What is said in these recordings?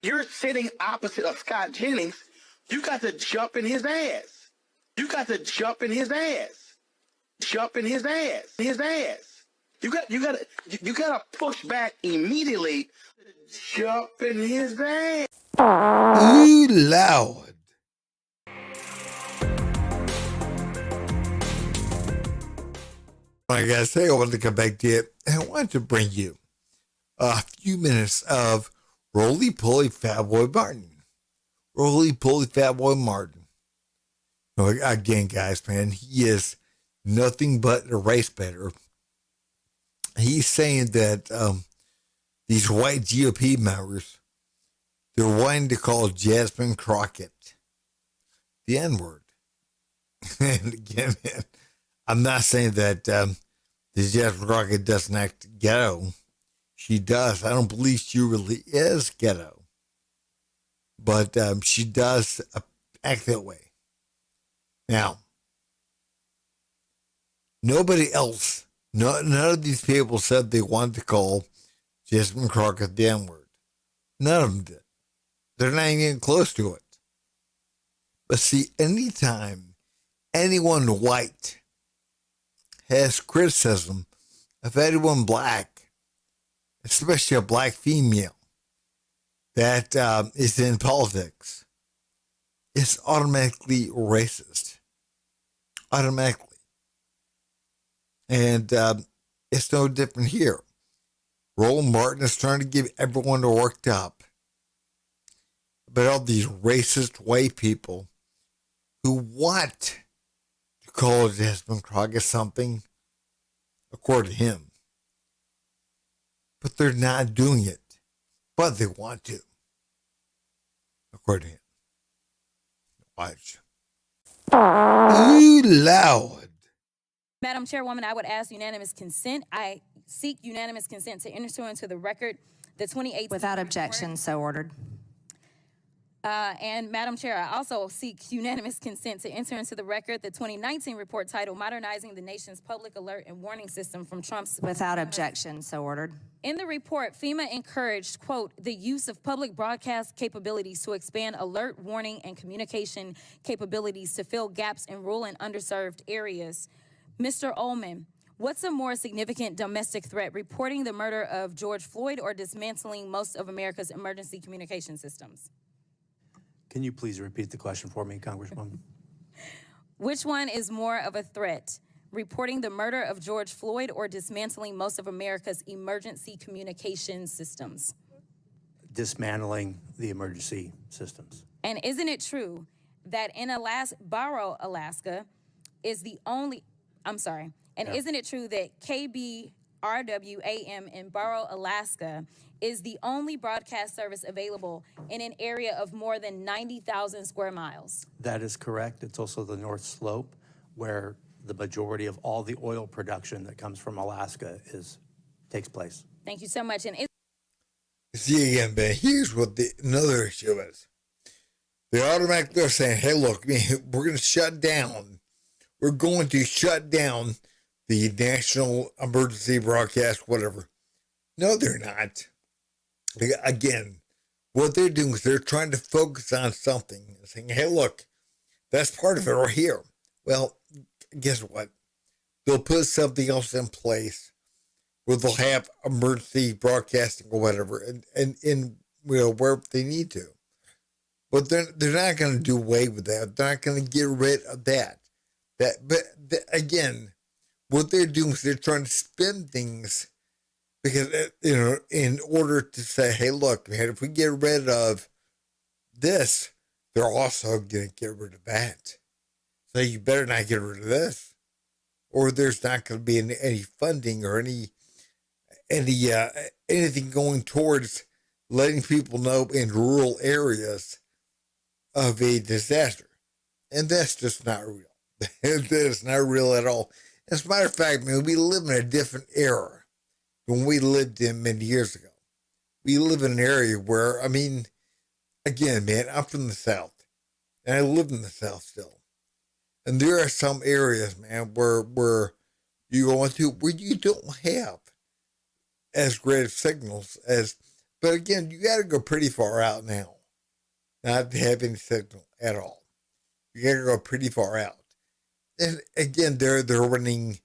You're sitting opposite of Scott Jennings. You got to jump in his ass. You got to jump in his ass. Jump in his ass. His ass. You got to push back immediately. Jump in his ass. Ooh, Lord. I gotta say, I wanted to come back to it, and I wanted to bring you a few minutes of Roly Poly Fatboy Martin. Roly Poly Fatboy Martin. Again, guys, man, he is nothing but a race better. He's saying that these white GOP members, they're wanting to call Jasmine Crockett the N-word. And again, man, I'm not saying that this Jasmine Crockett doesn't act ghetto. She does. I don't believe she really is ghetto. But she does act that way. Now, nobody else, none of these people said they wanted to call Jasmine Crockett the N-word. None of them did. They're not even close to it. But see, anytime anyone white has criticism of anyone black, especially a black female that is in politics, it's automatically racist. Automatically. And it's no different here. Roland Martin is trying to give everyone worked up about all these racist white people who want to call Jasmine Crockett something, according to him. But they're not doing it. But they want to, according to him. Watch. Ooh, loud. Madam Chairwoman, I would ask unanimous consent. I seek unanimous consent to enter into the record the 2018... Without objection, so ordered. And Madam Chair, I also seek unanimous consent to enter into the record the 2019 report titled Modernizing the Nation's Public Alert and Warning System from Trump's... Without objection, so ordered. In the report, FEMA encouraged, quote, the use of public broadcast capabilities to expand alert, warning, and communication capabilities to fill gaps in rural and underserved areas. Mr. Ullman, what's a more significant domestic threat, reporting the murder of George Floyd or dismantling most of America's emergency communication systems? Can you please repeat the question for me, Congresswoman? Which one is more of a threat, reporting the murder of George Floyd or dismantling most of America's emergency communication systems? Dismantling the emergency systems. And isn't it true that in Barrow, Alaska, is the only... isn't it true that KBRW-AM in Barrow, Alaska is the only broadcast service available in an area of more than 90,000 square miles? That is correct. It's also the North Slope, where the majority of all the oil production that comes from Alaska takes place. Thank you so much. And see again, man, here's what another issue is. They automatically are saying, hey, look, we're going to shut down. We're going to shut down the national emergency broadcast, whatever. No, they're not. Again, what they're doing is they're trying to focus on something, saying, hey, look, that's part of it right here. Well, guess what? They'll put something else in place where they'll have emergency broadcasting or whatever, and where they need to. But they're not going to do away with that. They're not going to get rid of that. Again, what they're doing is they're trying to spin things because, in order to say, hey, look, man, if we get rid of this, they're also going to get rid of that. So you better not get rid of this, or there's not going to be any funding or anything going towards letting people know in rural areas of a disaster. And that's just not real. That is not real at all. As a matter of fact, man, we live in a different era than we lived in many years ago. We live in an area where, again, man, I'm from the South, and I live in the South still. And there are some areas, man, where you go into where you don't have as great of signals as But again, you got to go pretty far out now, not to have any signal at all. You got to go pretty far out. And again, they're running,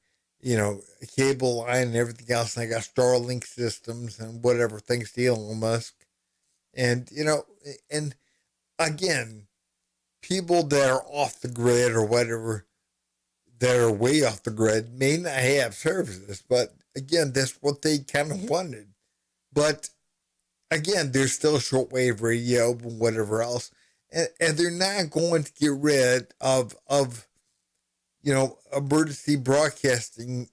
a cable line and everything else. And they got Starlink systems and whatever, thanks to Elon Musk. And, and again, people that are off the grid or whatever, that are way off the grid, may not have services. But again, that's what they kind of wanted. But again, there's still shortwave radio and whatever else. And they're not going to get rid of emergency broadcasting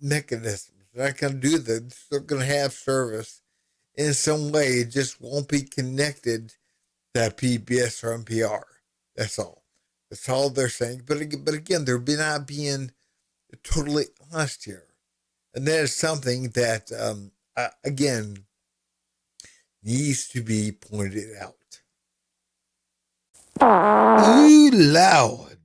mechanisms. They're not going to do that. They're still going to have service in some way. It just won't be connected to PBS or NPR. That's all. That's all they're saying. But again, they're not being totally honest here. And that is something that, again, needs to be pointed out. Ooh, loud.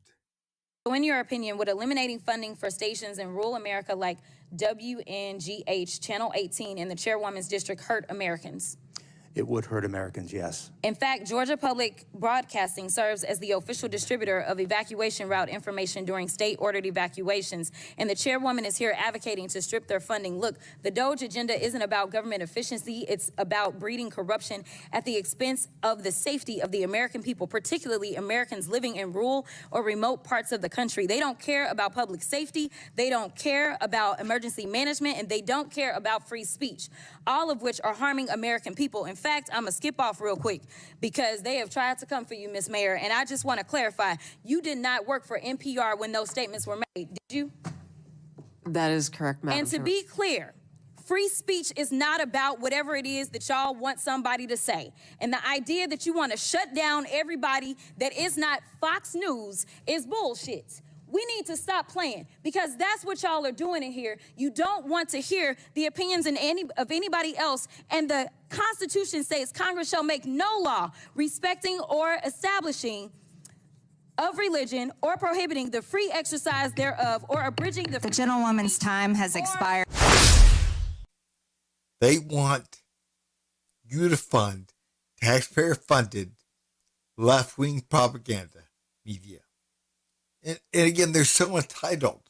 So in your opinion, would eliminating funding for stations in rural America like WNGH, Channel 18, and the Chairwoman's District hurt Americans? It would hurt Americans, yes. In fact, Georgia Public Broadcasting serves as the official distributor of evacuation route information during state-ordered evacuations, and the chairwoman is here advocating to strip their funding. Look, the DOGE agenda isn't about government efficiency. It's about breeding corruption at the expense of the safety of the American people, particularly Americans living in rural or remote parts of the country. They don't care about public safety. They don't care about emergency management, and they don't care about free speech, all of which are harming American people. In fact, I'm going to skip off real quick because they have tried to come for you, Ms. Mayor, and I just want to clarify, you did not work for NPR when those statements were made, did you? That is correct, Madam And to Chair. be clear, free speech is not about whatever it is that y'all want somebody to say. And the idea that you want to shut down everybody that is not Fox News is bullshit. We need to stop playing because that's what y'all are doing in here. You don't want to hear the opinions of anybody else. And the Constitution says Congress shall make no law respecting or establishing of religion or prohibiting the free exercise thereof or abridging the... The gentlewoman's time has expired. They want you to fund taxpayer-funded left-wing propaganda media. And again, they're so entitled.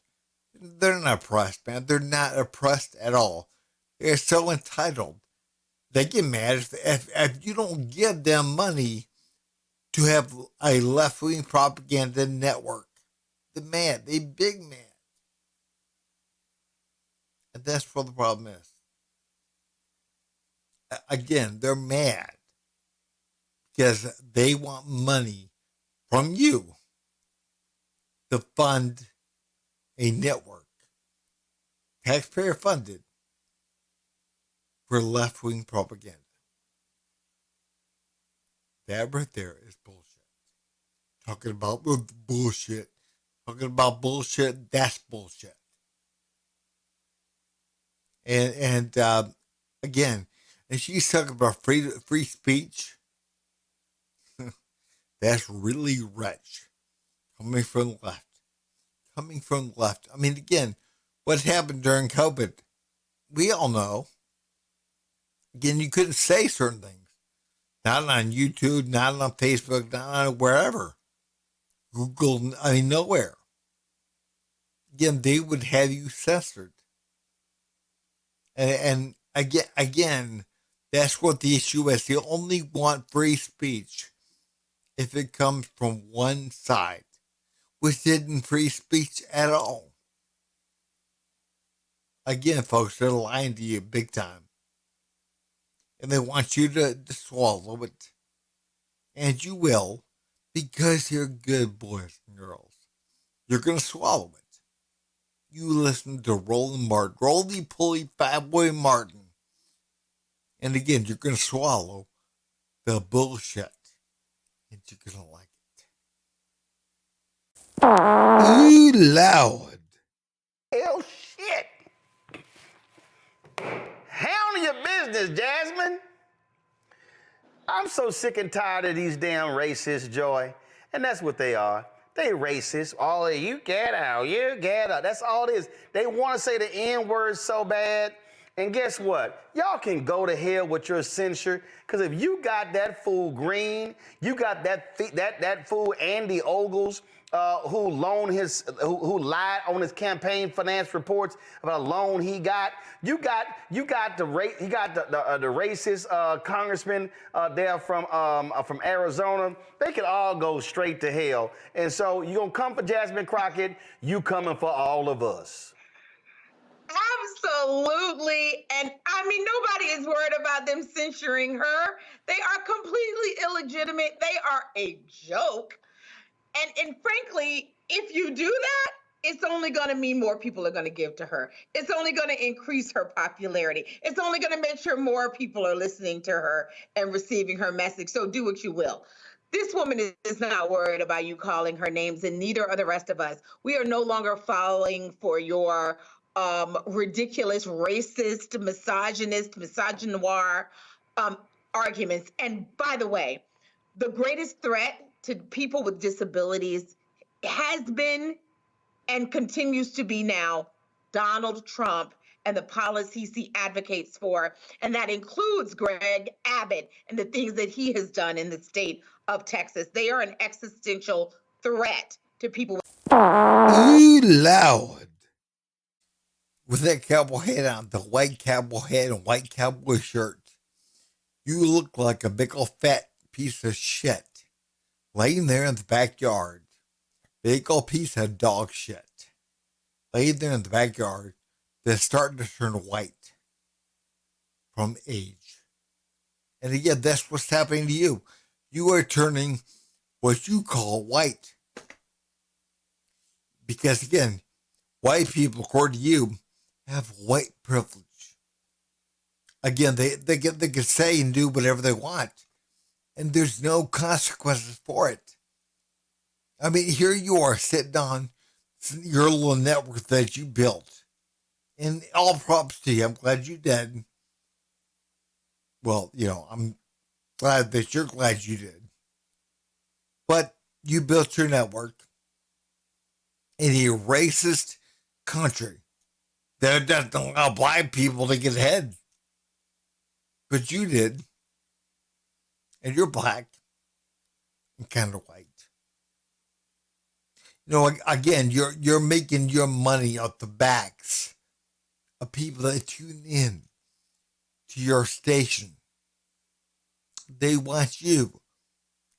They're not oppressed, man. They're not oppressed at all. They're so entitled. They get mad if you don't give them money to have a left-wing propaganda network. They're mad. They big mad. And that's what the problem is. Again, they're mad because they want money from you to fund a network, taxpayer funded, for left-wing propaganda. That right there is bullshit. Talking about bullshit. Talking about bullshit, that's bullshit. And again, and she's talking about free speech. That's really wretched. Coming from the left. Coming from the left. I mean, again, what happened during COVID? We all know. Again, you couldn't say certain things. Not on YouTube, not on Facebook, not on wherever. Google, nowhere. Again, they would have you censored. And again, that's what the issue is. They only want free speech if it comes from one side, which isn't free speech at all. Again, folks, they're lying to you big time. And they want you to swallow it. And you will, because you're good boys and girls. You're going to swallow it. You listen to Roland Martin, roly-poly fat boy Martin. And again, you're going to swallow the bullshit. And you're going to like it. Ooh, loud. Hell shit. Handle your business, Jasmine. I'm so sick and tired of these damn racists, Joy. And that's what they are. They racist. All of you get out, you get out. That's all it is. They want to say the N-word so bad. And guess what? Y'all can go to hell with your censure, because if you got that fool Green, you got that fool Andy Ogles, who lied on his campaign finance reports about a loan he got. You got the racist congressman there from Arizona. They could all go straight to hell. And so you gonna come for Jasmine Crockett? You coming for all of us? Absolutely. And I mean, nobody is worried about them censuring her. They are completely illegitimate. They are a joke. And frankly, if you do that, it's only going to mean more people are going to give to her. It's only going to increase her popularity. It's only going to make sure more people are listening to her and receiving her message. So do what you will. This woman is not worried about you calling her names, and neither are the rest of us. We are no longer falling for your ridiculous, racist, misogynist, misogynoir arguments. And by the way, the greatest threat to people with disabilities has been and continues to be now Donald Trump and the policies he advocates for. And that includes Greg Abbott and the things that he has done in the state of Texas. They are an existential threat to people. Ooh, Lord. With that cowboy hat on, the white cowboy hat and white cowboy shirt, you look like a big old fat piece of shit laying there in the backyard. Big old piece of dog shit laying there in the backyard that's starting to turn white from age. And again, that's what's happening to you. You are turning what you call white. Because again, white people, according to you, have white privilege. Again, they can say and do whatever they want, and there's no consequences for it. I mean, here you are sitting on your little network that you built, and all props to you. I'm glad you did. Well, I'm glad that you're glad you did. But you built your network in a racist country that doesn't allow black people to get ahead. But you did. And you're black and kind of white. Again, you're making your money off the backs of people that tune in to your station. They want you.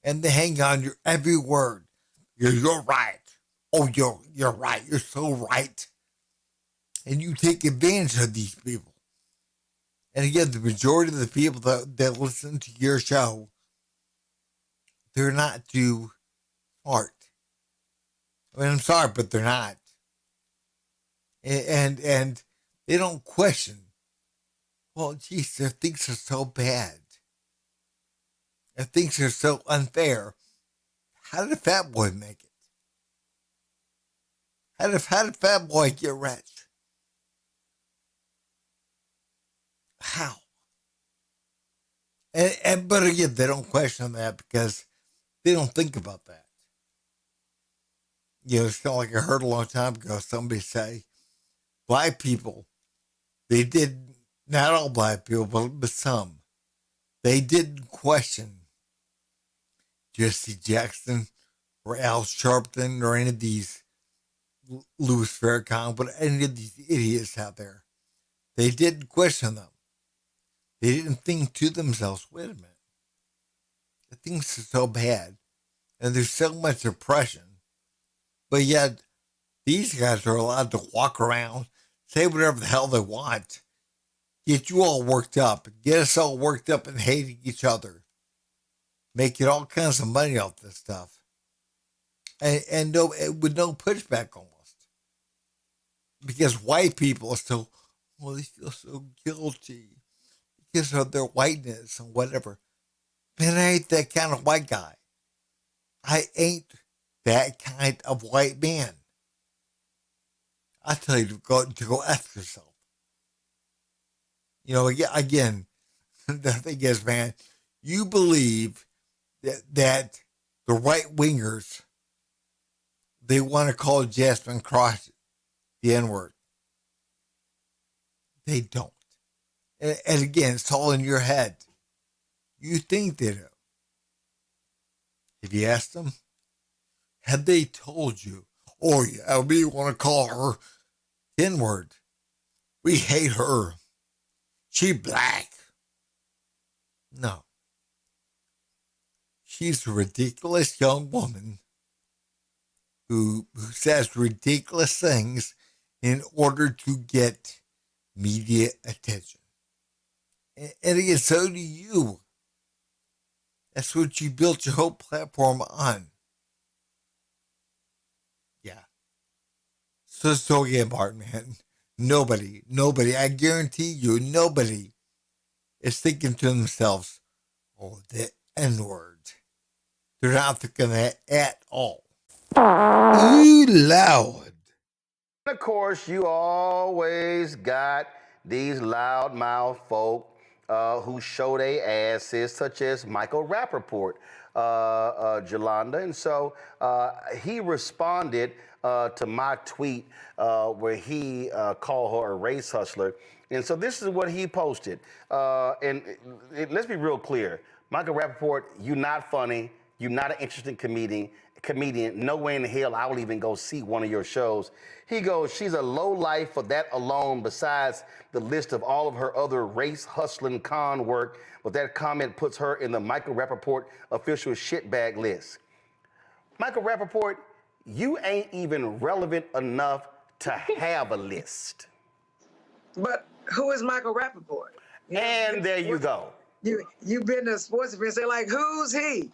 And they hang on your every word. You're right. Oh, you're right. You're so right. And you take advantage of these people. And again, the majority of the people that listen to your show, they're not too smart. I mean, I'm sorry, but they're not. And they don't question. Well, geez, their things are so bad. Their things are so unfair. How did Fat Boy make it? How did Fat Boy get rich? How? But again, they don't question that because they don't think about that. It's kind of like I heard a long time ago somebody say, black people, they did, not all black people, but some, they didn't question Jesse Jackson or Al Sharpton or any of these Louis Farrakhan, but any of these idiots out there. They didn't question them. They didn't think to themselves, wait a minute, the things are so bad and there's so much oppression, but yet these guys are allowed to walk around, say whatever the hell they want, get you all worked up, get us all worked up and hating each other, making all kinds of money off this stuff, and no, with no pushback almost, because white people are still, well, they feel so guilty because of their whiteness and whatever. Man, I ain't that kind of white guy. I ain't that kind of white man. I tell you to go after yourself. Again, the thing is, man, you believe that the right wingers, they want to call Jasmine Crockett the N-word. They don't. And again, it's all in your head. You think they know. Have you asked them? Have they told you? Oh, yeah, we want to call her N-word. We hate her. She black. No. She's a ridiculous young woman who says ridiculous things in order to get media attention. And again, so do you. That's what you built your whole platform on. Yeah. So again, Martin, man, nobody, I guarantee you, nobody is thinking to themselves, oh, the N-word. They're not thinking that at all. Ooh, loud. Of course, you always got these loudmouth folk who show their asses, such as Michael Rappaport, Jolanda. And so he responded to my tweet where he called her a race hustler. And so this is what he posted. Let's be real clear. Michael Rappaport, you're not funny. You're not an interesting comedian. No way in hell I will even go see one of your shows. He goes, she's a low life for that alone, besides the list of all of her other race hustling con work. But that comment puts her in the Michael Rappaport official shitbag list. Michael Rappaport, you ain't even relevant enough to have a list. But who is Michael Rappaport? And there you go. You've been to sports events, they're like, who's he?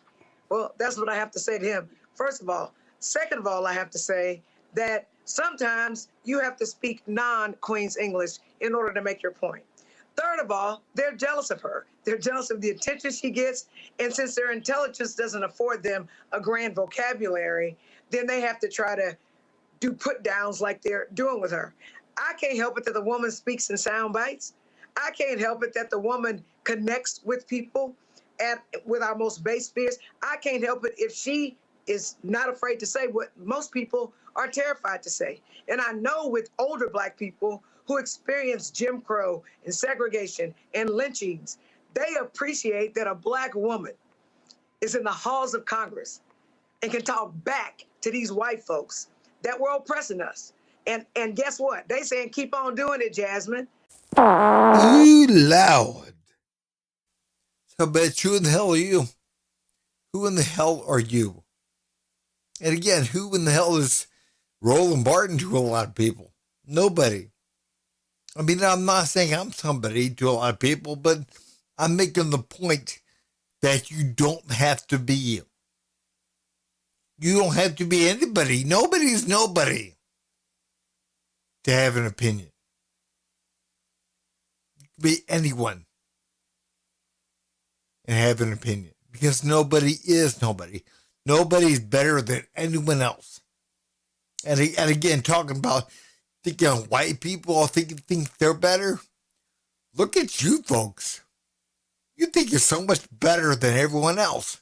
Well, that's what I have to say to him, first of all. Second of all, I have to say that sometimes you have to speak non-Queen's English in order to make your point. Third of all, they're jealous of her. They're jealous of the attention she gets. And since their intelligence doesn't afford them a grand vocabulary, then they have to try to do put downs like they're doing with her. I can't help it that the woman speaks in sound bites. I can't help it that the woman connects with people with our most base fears. I can't help it if she is not afraid to say what most people are terrified to say. And I know with older Black people who experience Jim Crow and segregation and lynchings, they appreciate that a Black woman is in the halls of Congress and can talk back to these white folks that were oppressing us. And guess what? They saying, keep on doing it, Jasmine. Ooh, loud. So, but who in the hell are you? Who in the hell are you? And again, who in the hell is Roland Martin to a lot of people? Nobody. I mean, I'm not saying I'm somebody to a lot of people, but I'm making the point that you don't have to be you. You don't have to be anybody. Nobody's nobody to have an opinion. You can be anyone and have an opinion, because nobody is nobody. Nobody's better than anyone else. And again, talking about thinking white people all think they're better. Look at you folks. You think you're so much better than everyone else.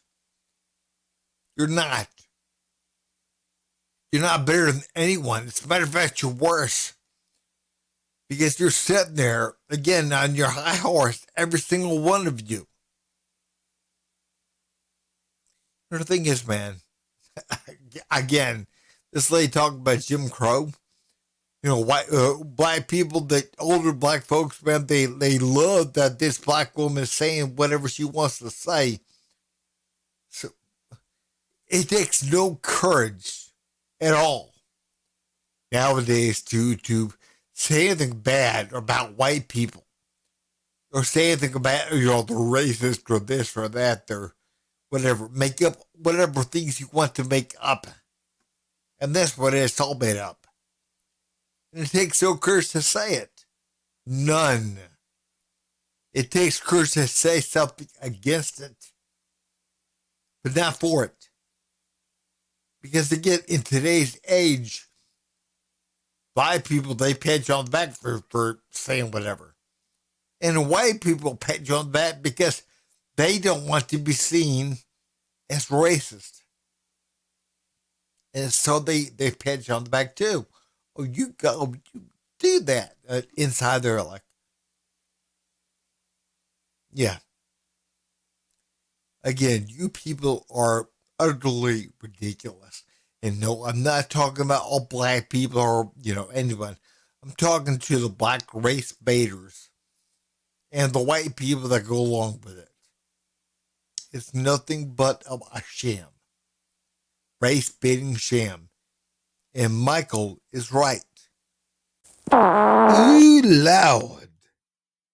You're not. You're not better than anyone. As a matter of fact, you're worse. Because you're sitting there, again, on your high horse, every single one of you. The thing is, man, again, this lady talking about Jim Crow. You know, white Black people, that older Black folks, man, they love that this Black woman is saying whatever she wants to say. So it takes no courage at all nowadays to say anything bad about white people, or say anything about, they're racist or this or that, or whatever. Make up whatever things you want to make up. And that's what it's all made up. And it takes no courage to say it. None. It takes courage to say something against it, but not for it. Because again, in today's age, Black people, they pat you on the back for saying whatever. And white people pat you on the back because they don't want to be seen as racist. And so they pat you on the back too. Oh, you do that. Inside they're like, Yeah. Again, you people are utterly ridiculous. And no, I'm not talking about all black people or, anyone. I'm talking to the black race baiters and the white people that go along with it. It's nothing but a sham. Race baiting sham. And Michael is right. Ooh, Lord.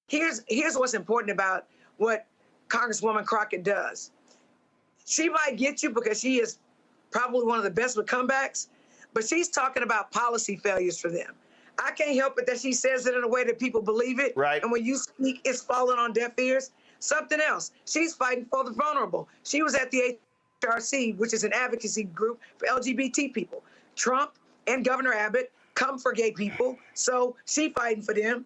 Here's what's important about what Congresswoman Crockett does. She might get you because she is probably one of the best with comebacks, but she's talking about policy failures for them. I can't help it that she says it in a way that people believe it. Right. And when you speak, it's falling on deaf ears. Something else. She's fighting for the vulnerable. She was at the HRC, which is an advocacy group for LGBT people. Trump and Governor Abbott come for gay people, so she fighting for them.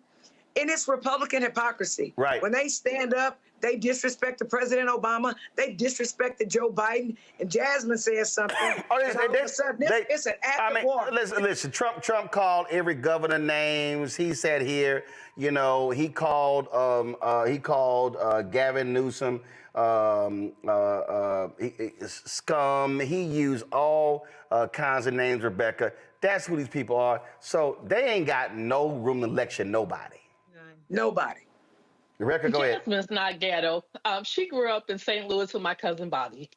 And it's Republican hypocrisy. Right. When they stand up, they disrespect President Obama. They disrespected Joe Biden. And Jasmine says something. And all of a sudden, it's an act of war. Listen. Trump called every governor names. He said here, he called Gavin Newsom scum. He used all kinds of names, Rebecca. That's who these people are. So they ain't got no room to lecture nobody. Nobody. Rebecca, go ahead. Jasmine's not ghetto. She grew up in St. Louis with my cousin Bobby.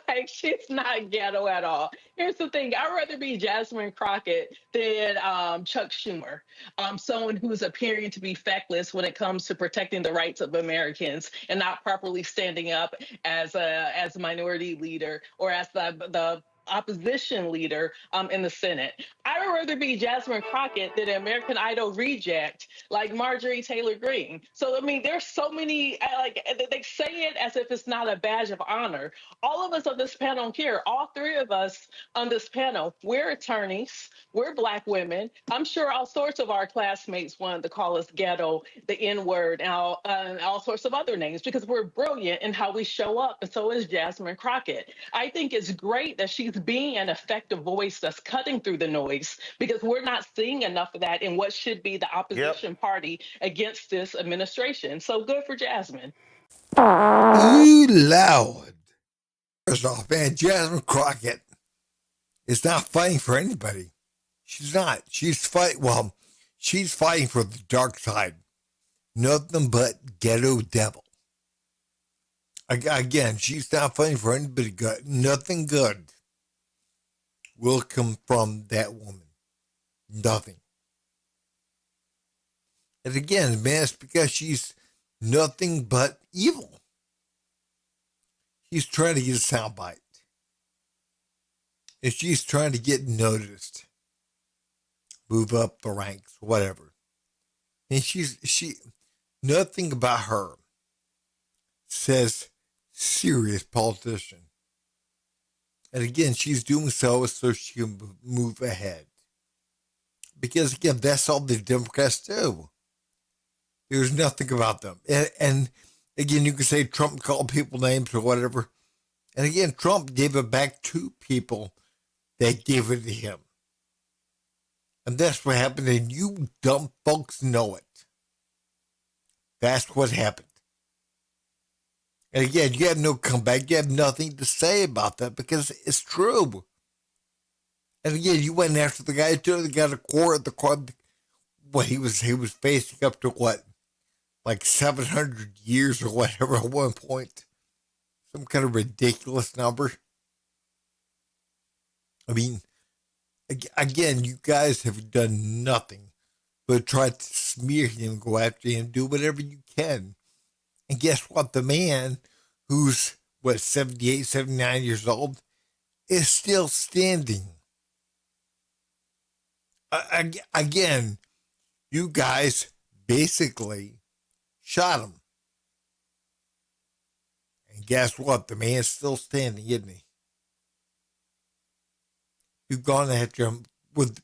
Like, she's not ghetto at all. Here's the thing. I'd rather be Jasmine Crockett than Chuck Schumer, someone who's appearing to be feckless when it comes to protecting the rights of Americans and not properly standing up as a minority leader or as the opposition leader in the Senate. I would rather be Jasmine Crockett than an American Idol reject like Marjorie Taylor Greene. So, I mean, there's so many, they say it as if it's not a badge of honor. All of us on this panel here, all three of us on this panel, we're attorneys, we're Black women. I'm sure all sorts of our classmates wanted to call us ghetto, the N-word, and all sorts of other names because we're brilliant in how we show up, and so is Jasmine Crockett. I think it's great that she's being an effective voice that's cutting through the noise because we're not seeing enough of that in what should be the opposition party against this administration. So good for Jasmine. Ooh, Lord. First off, man, Jasmine Crockett is not fighting for anybody. She's not. She's fighting for the dark side. Nothing but ghetto devil. Again, she's not fighting for anybody good. Nothing good will come from that woman. Nothing. And again, man, it's because she's nothing but evil. She's trying to get a soundbite. And she's trying to get noticed. Move up the ranks, whatever. And nothing about her says serious politician. And again, she's doing so she can move ahead. Because again, that's all the Democrats do. There's nothing about them. And again, you can say Trump called people names or whatever. And again, Trump gave it back to people that gave it to him. And that's what happened. And you dumb folks know it. That's what happened. And again, you have no comeback. You have nothing to say about that because it's true. And again, you went after the guy too. The guy the court. What he was facing up to what, like 700 years or whatever at one point. Some kind of ridiculous number. I mean, again, you guys have done nothing but try to smear him, go after him, do whatever you can. And guess what? The man who's, 78, 79 years old, is still standing. Again, you guys basically shot him. And guess what? The man's still standing, isn't he? You've gone after him with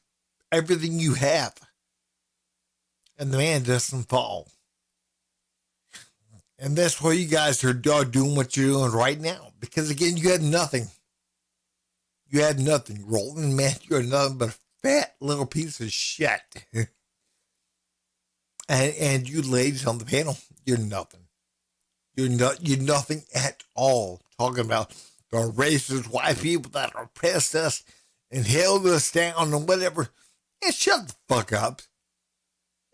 everything you have. And the man doesn't fall. And that's why you guys are doing what you're doing right now. Because again, you had nothing. You had nothing. Roland, man, you're nothing but a fat little piece of shit. and you ladies on the panel, you're nothing. You're nothing at all. Talking about the racist white people that oppressed us and held us down and whatever. And shut the fuck up.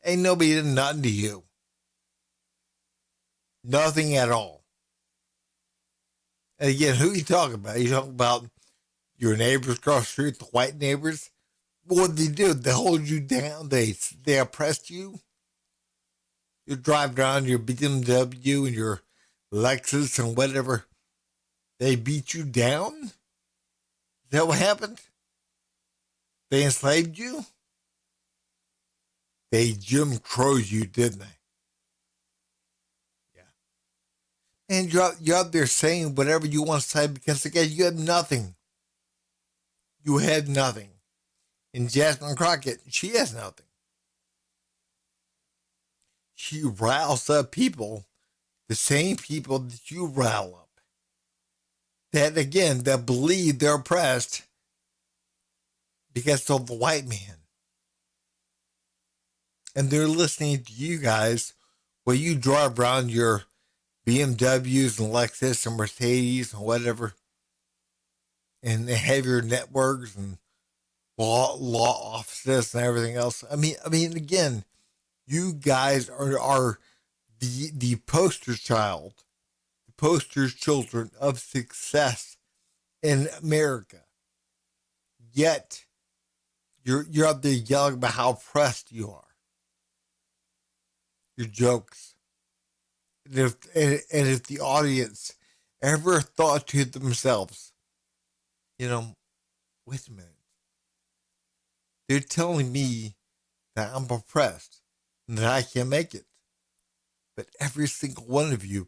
Ain't nobody did nothing to you. Nothing at all. And again, who you talking about? You talking about your neighbors across the street, the white neighbors? What did they do? They hold you down. They oppressed you. You drive around your BMW and your Lexus and whatever. They beat you down? Is that what happened? They enslaved you? They Jim Crowed you, didn't they? Yeah. And you're out there saying whatever you want to say because, again, you had nothing. You had nothing. And Jasmine Crockett, she has nothing. She riles up people, the same people that you rile up. That, again, that believe they're oppressed because of the white man. And they're listening to you guys while you drive around your BMWs and Lexus and Mercedes and whatever. And they have your networks and law offices and everything else. I mean, again, you guys are the poster child, the poster children of success in America. Yet, you're out there yelling about how oppressed you are. Your jokes. And if the audience ever thought to themselves, wait a minute. They're telling me that I'm oppressed and that I can't make it. But every single one of you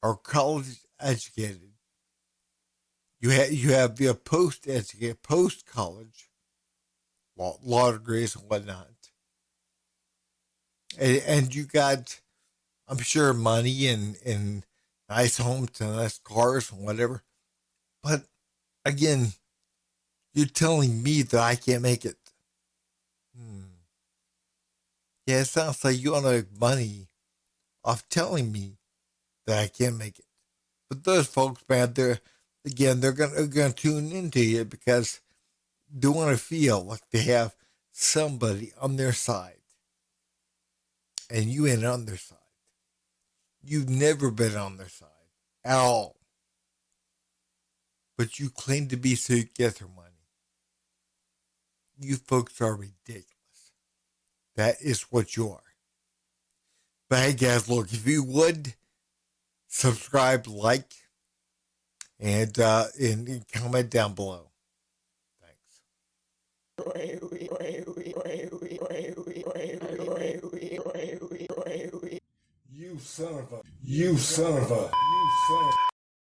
are college educated. You have the post-educated, post-college, law degrees and whatnot. And you got, I'm sure, money and nice homes and nice cars and whatever. But again, you're telling me that I can't make it. Yeah, it sounds like you want to make money off telling me that I can't make it. But those folks, man, they're gonna tune into you because they want to feel like they have somebody on their side. And you ain't on their side. You've never been on their side at all. But you claim to be so you get their money. You folks are ridiculous. That is what you are. But hey guys, look, if you would subscribe, like, and comment down below. Thanks. You son of a